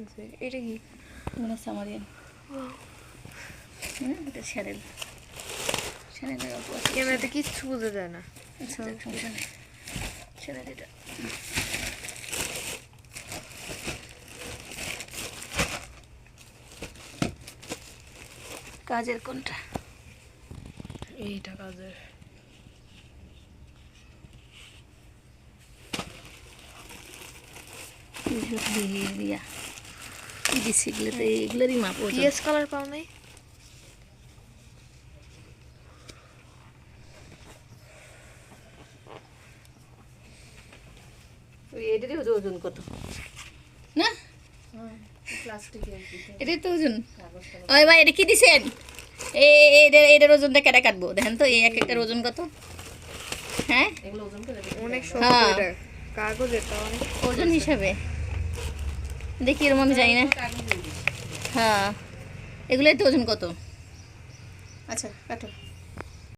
আনছে? এটা কি? মানে সামারিয়ান। এটা শ্যানেল। শ্যানেলের গল্প আছে। ক্যামেরাতে কিচ্ছু বোঝা যায় না। আচ্ছা, যাক, সমস্যা নেই। শ্যানেল এটা। কাজের কোনটা? এইটা কাজের। দিয়া দিছি এগুলোতে, এগুলোরই মাপ ওজন। পিএস কালার পাও নাই? এটারই ওজন কত না? এটাই তো ওজন। ওই ভাই এটা কি দিছেন? এটার ওজনটা কেটে কাটবো দেখেন তো, এই এক একটার ওজন কত? হ্যাঁ অনেক শক্ত হ্যাঁ। এটা। কাগজ এটা অনেক ওজন হিসাবে দেখি, এরকম আমি জানি না। হ্যাঁ, এগুলোই তো ওজন কত? আচ্ছা কাটো।